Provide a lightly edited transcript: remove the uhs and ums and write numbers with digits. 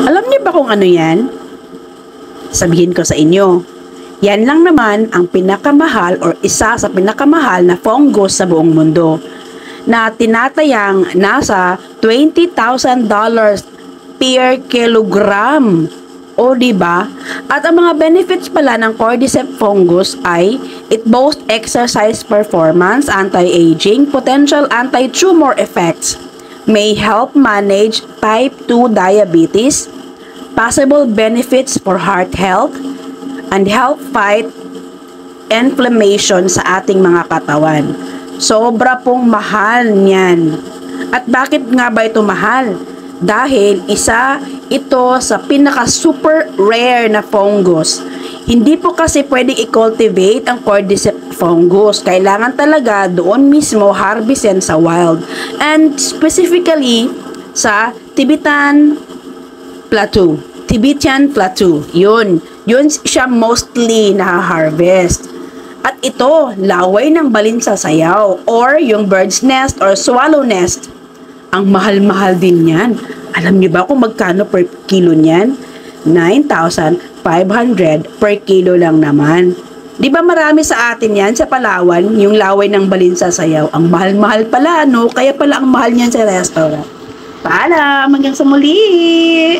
Alam niyo ba kung ano yan? Sabihin ko sa inyo. Yan lang naman ang pinakamahal or isa sa pinakamahal na fungus sa buong mundo na tinatayang nasa $20,000 per kilogram. O diba? At ang mga benefits pala ng cordyceps fungus ay it boasts exercise performance, anti-aging, potential anti-tumor effects, may help manage type 2 diabetes, possible benefits for heart health, and help fight inflammation sa ating mga katawan. Sobra pong mahal niyan. At bakit nga ba ito mahal? Dahil isa ito sa pinaka super rare na fungus. Hindi po kasi pwedeng i-cultivate ang cordyceps fungus. Kailangan talaga doon mismo harvestin sa wild. And specifically sa Tibetan Plateau. Yun siya mostly na-harvest. At ito, laway ng balinsa sayaw or yung bird's nest or swallow nest. Ang mahal-mahal din yan. Alam niyo ba kung magkano per kilo niyan? 9,500 per kilo lang naman. Di ba marami sa atin yan sa Palawan, yung laway ng balinsa sayaw? Ang mahal-mahal pala, no? Kaya pala ang mahal niyan sa restaurant. Paalam, hanggang sa muli!